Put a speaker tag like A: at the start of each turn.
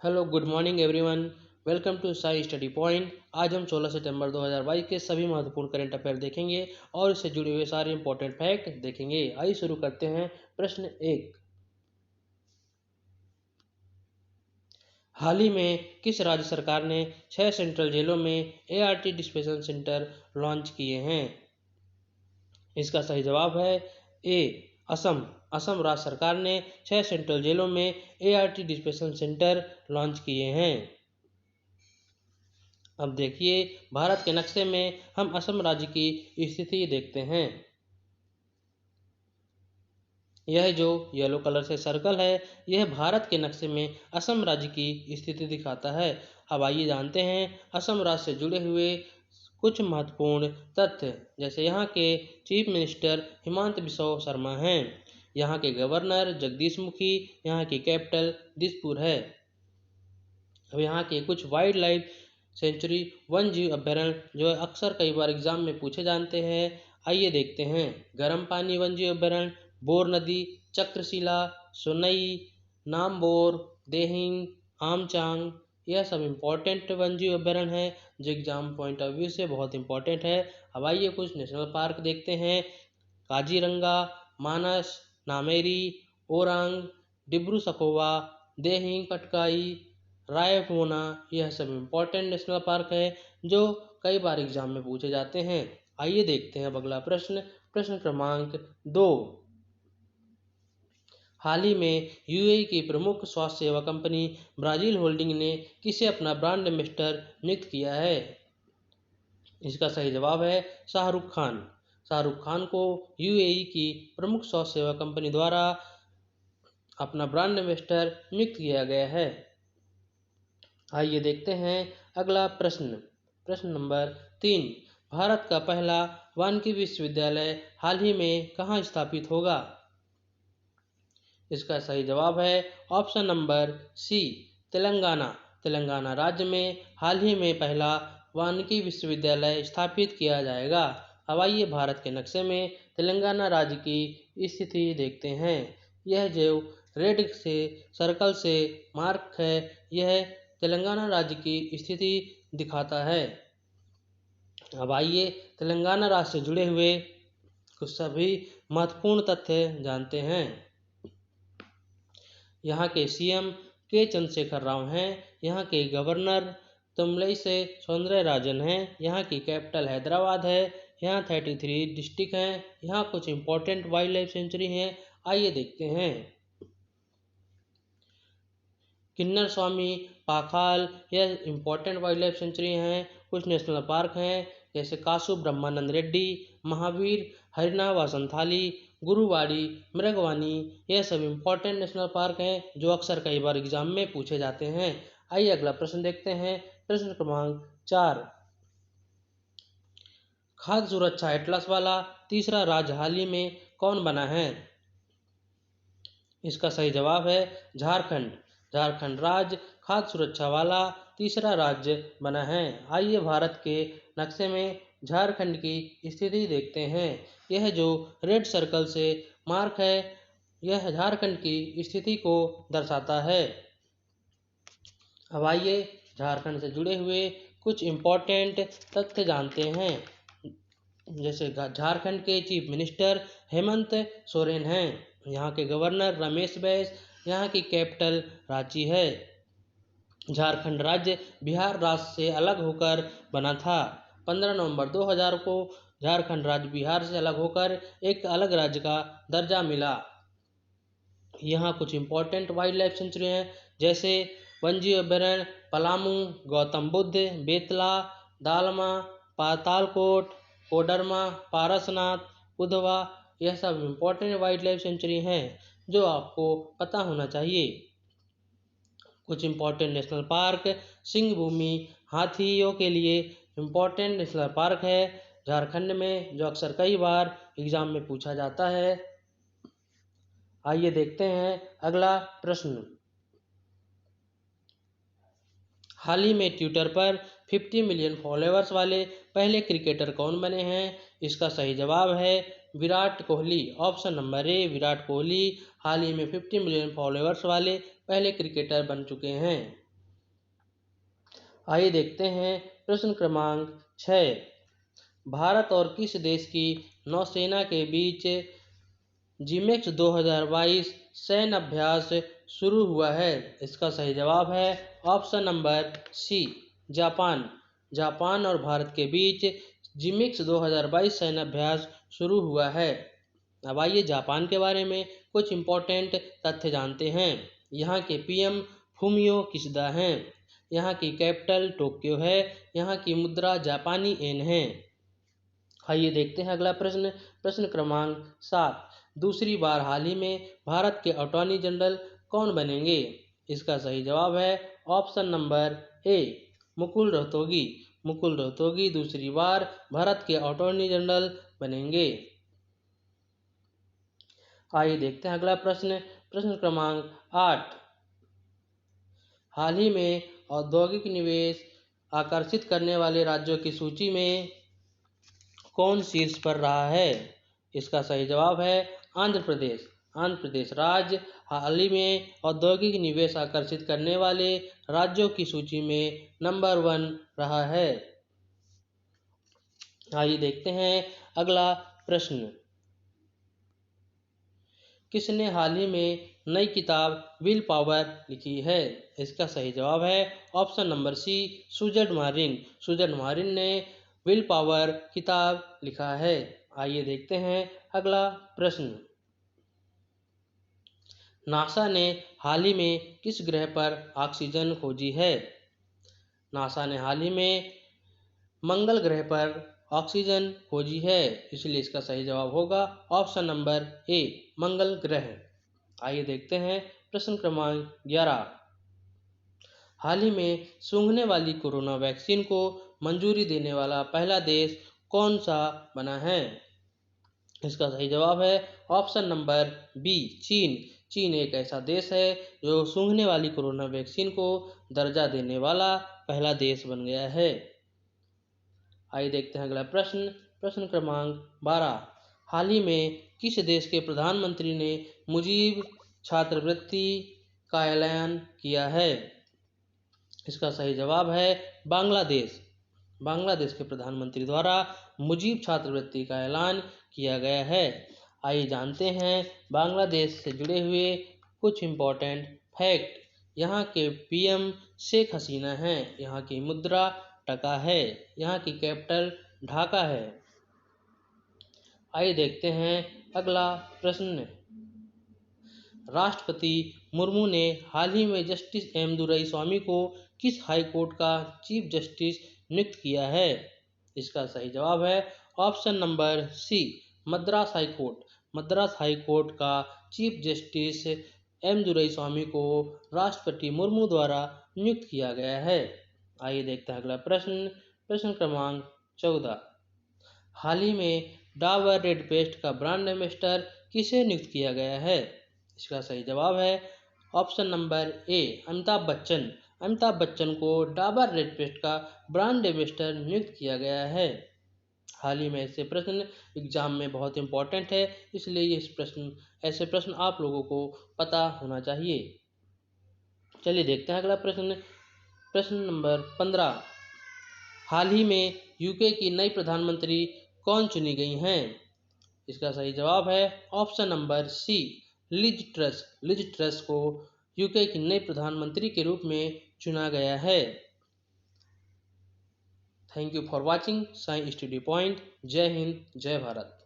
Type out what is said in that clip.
A: Hello good morning everyone. Welcome to Sai Study Point. आज हम 16 सितंबर 2022 के सभी महत्वपूर्ण करंट अफेयर देखेंगे और इससे जुड़े हुए सारे इंपॉर्टेंट फैक्ट देखेंगे। आइए शुरू करते हैं। प्रश्न 1। हाल ही में किस राज्य सरकार ने 6 सेंट्रल जेलों में ART डिस्पेंसर सेंटर लॉन्च किए हैं? इसका सही जवाब है ए असम। असम राज्य सरकार ने 6 सेंट्रल जेलों में ART डिस्पेंसर सेंटर लॉन्च किए हैं। अब देखिए, भारत के नक्शे में हम असम राज्य की स्थिति देखते हैं। यह जो येलो कलर से सर्कल है, यह भारत के नक्शे में असम राज्य की स्थिति दिखाता है। अब आइए जानते हैं असम राज्य से जुड़े हुए कुछ महत्वपूर्ण तथ्य। जैसे यहाँ के चीफ मिनिस्टर हिमंत बिस्वा शर्मा हैं, यहाँ के गवर्नर जगदीश मुखी, यहाँ की कैपिटल दिसपुर है। अब यहाँ के कुछ वाइल्ड लाइफ सेंचुरी वन जीव अभ्यारण्य जो अक्सर कई बार एग्जाम में पूछे जाते हैं, आइए देखते हैं। गर्म पानी वन जीव अभ्यारण्य, बोर नदी, चक्रशिला, सोनई, नामबोर, देहिंग, आमचांग, यह सब इम्पोर्टेंट वन जीव अभ्यारण्य है जो एग्जाम पॉइंट ऑफ व्यू से बहुत इंपॉर्टेंट है। अब आइए कुछ नेशनल पार्क देखते हैं। काजीरंगा, मानस, नामेरी, ओरांग, डिब्रू सखोवा, देहिंग पटकाई, रायमोना, यह सब इम्पोर्टेंट नेशनल पार्क है जो कई बार एग्जाम में पूछे जाते हैं। आइए देखते हैं अब अगला प्रश्न। प्रश्न क्रमांक 2। हाल ही में UAE की प्रमुख स्वास्थ्य सेवा कंपनी ब्राजील होल्डिंग ने किसे अपना ब्रांड एम्बेसडर नियुक्त किया है? इसका सही जवाब है शाहरुख खान। शाहरुख खान को UAE की प्रमुख स्वास्थ्य सेवा कंपनी द्वारा अपना ब्रांड एम्बेसडर नियुक्त किया गया है। आइए देखते हैं अगला प्रश्न। प्रश्न नंबर 3। भारत का पहला वानिकी विश्वविद्यालय हाल ही में कहाँ स्थापित होगा? इसका सही जवाब है option number C, Telangana. Telangana राज्य में हाल ही में पहला वानिकी विश्वविद्यालय स्थापित किया जाएगा। अब आइए भारत के नक्शे में तेलंगाना राज्य की स्थिति देखते हैं। यह जो रेड से सर्कल से मार्क है, यह तेलंगाना राज्य की स्थिति दिखाता है। अब आइए तेलंगाना राज्य से जुड़े हुए कुछ सभी महत्वपूर्ण तथ्य जानते हैं। यहाँ के CM के चंद्रशेखर राव हैं, यहाँ के गवर्नर तमिलिसई सौंदरराजन हैं, यहाँ की कैपिटल हैदराबाद है, यहाँ 33 डिस्ट्रिक्ट हैं, यहाँ कुछ इंपॉर्टेंट वाइल्ड लाइफ सेंचुरी हैं। आइए देखते हैं। किन्नर स्वामी पाखाल, यह इंपॉर्टेंट वाइल्ड लाइफ सेंचुरी हैं। कुछ नेशनल पार्क हैं जैसे कासु ब्रह्मानंद रेड्डी, महावीर, हरिना वासंथाली, गुरुवाड़ी, मृगवानी, यह सब इम्पोर्टेंट नेशनल पार्क हैं जो अक्सर कई बार एग्जाम में पूछे जाते हैं। आइए अगला प्रश्न देखते हैं। प्रश्न क्रमांक 4। खाद्य सुरक्षा एटलस वाला तीसरा राज्य हाल ही में कौन बना है? इसका सही जवाब है झारखंड। झारखंड राज्य खाद्य सुरक्षा वाला तीसरा राज्य बना है। आइए भारत के नक्शे में झारखंड की स्थिति देखते हैं। यह जो रेड सर्कल से मार्क है, यह झारखंड की स्थिति को दर्शाता है। अब आइए झारखंड से जुड़े हुए कुछ इम्पोर्टेंट तथ्य जानते हैं। जैसे झारखंड के चीफ मिनिस्टर हेमंत सोरेन हैं, यहाँ के गवर्नर रमेश बैस, यहाँ की कैपिटल रांची है। झारखंड राज्य बिहार राज्य से अलग होकर बना था। 15 नवंबर 2000 को झारखंड राज्य बिहार से अलग होकर एक अलग राज्य का दर्जा मिला। यहाँ कुछ इम्पोर्टेंट वाइल्ड लाइफ सेंचुरी हैं जैसे वन्यजीव अभ्यारण्य पलामू, गौतम बुद्ध, बेतला, दालमा, पातालकोट, कोडरमा, पारसनाथ, उधवा, यह सब इम्पोर्टेंट वाइल्ड लाइफ सेंचुरी हैं जो आपको पता होना चाहिए। कुछ इम्पोर्टेंट नेशनल पार्क सिंह भूमि हाथियों के लिए इम्पोर्टेंट नेशनल पार्क है झारखंड में, जो अक्सर कई बार एग्जाम में पूछा जाता है। आइए देखते हैं अगला प्रश्न। हाल ही में ट्विटर पर 50 मिलियन फॉलोअर्स वाले पहले क्रिकेटर कौन बने हैं? इसका सही जवाब है Virat Kohli. Option number A, Virat Kohli हाल ही में 50 मिलियन फॉलोअर्स वाले पहले क्रिकेटर बन चुके हैं। आइए देखते हैं प्रश्न क्रमांक 6। भारत और किस देश की नौसेना के बीच जिमेक्स 2022 सैन्य अभ्यास शुरू हुआ है? इसका सही जवाब है option number C, Japan. Japan और भारत के बीच जिमेक्स 2022 सैन्य अभ्यास शुरू हुआ है। अब आइए जापान के बारे में कुछ इम्पोर्टेंट तथ्य जानते हैं। यहाँ के पीएम फूमियो किशिदा हैं। यहाँ की कैपिटल टोक्यो है। यहाँ की मुद्रा जापानी येन है। आइए देखते हैं अगला प्रश्न। प्रश्न क्रमांक 7। दूसरी बार हाल ही में भारत के अटॉर्नी जनरल कौन बनेंगे? इसका सही जवाब है ऑप्शन नंबर ए, मुकुल रोहतगी। मुकुल रोहतगी दूसरी बार भारत के अटॉर्नी जनरल बनेंगे। आइए देखते हैं अगला प्रश्न। प्रश्न क्रमांक 8। हाल ही में औद्योगिक निवेश आकर्षित करने वाले राज्यों की सूची में कौन शीर्ष पर रहा है? इसका सही जवाब है आंध्र प्रदेश। आंध्र प्रदेश राज्य हाल ही में औद्योगिक निवेश आकर्षित करने वाले राज्यों की सूची में नंबर 1 रहा है। आइए देखते हैं अगला प्रश्न। किसने हाल ही में नई किताब विल पावर लिखी है? इसका सही जवाब है option number C, Susan Martin. Susan Martin ने विल पावर किताब लिखा है। आइए देखते हैं अगला प्रश्न। नासा ने हाल ही में किस ग्रह पर ऑक्सीजन खोजी है? नासा ने हाल ही में मंगल ग्रह पर ऑक्सीजन खोजी है, इसलिए इसका सही जवाब होगा ऑप्शन नंबर ए, मंगल ग्रह। आइए देखते हैं प्रश्न क्रमांक 11। हाल ही में सूंघने वाली कोरोना वैक्सीन को मंजूरी देने वाला पहला देश कौन सा बना है? इसका सही जवाब है ऑप्शन नंबर बी, चीन। चीन एक ऐसा देश है जो सूंघने वाली कोरोना वैक्सीन को दर्जा देने वाला पहला देश बन गया है। आइए देखते हैं अगला प्रश्न। प्रश्न क्रमांक 12। हाल ही में किस देश के प्रधानमंत्री ने मुजीब छात्रवृत्ति का ऐलान किया है? इसका सही जवाब है बांग्लादेश। बांग्लादेश के प्रधानमंत्री द्वारा मुजीब छात्रवृत्ति का ऐलान किया गया है। आइए जानते हैं बांग्लादेश से जुड़े हुए कुछ इम्पोर्टेंट फैक्ट। यहाँ के पीएम शेख हसीना हैं। यहाँ की मुद्रा टका है। यहाँ की कैपिटल ढाका है। आइए देखते हैं अगला प्रश्न। राष्ट्रपति मुर्मू ने हाल ही में जस्टिस एम दुराईस्वामी को किस हाई कोर्ट का चीफ जस्टिस नियुक्त किया है? इसका सही जवाब है option number C, Madras High Court. Madras High court का चीफ जस्टिस एम दुराईस्वामी को राष्ट्रपति मुर्मू द्वारा नियुक्त किया गया है। आइए देखते हैं अगला प्रश्न। प्रश्न क्रमांक 14। हाल ही में डाबर रेड पेस्ट का ब्रांड एम्बेसडर किसे नियुक्त किया गया है? इसका सही जवाब है ऑप्शन नंबर ए, अमिताभ बच्चन। अमिताभ बच्चन को डाबर रेड पेस्ट का ब्रांड एम्बेसडर नियुक्त किया गया है। हाल ही में ऐसे प्रश्न एग्जाम में बहुत इंपॉर्टेंट है, इसलिए ऐसे प्रश्न आप लोगों को पता होना चाहिए। चलिए देखते हैं अगला प्रश्न। प्रश्न नंबर 15। हाल ही में यूके की नई प्रधानमंत्री कौन चुनी गई हैं? इसका सही जवाब है option number C, Liz Truss. Liz Truss को यूके की नई प्रधानमंत्री के रूप में चुना गया है। Thank you for watching Science Study Point. जय हिंद, जय भारत।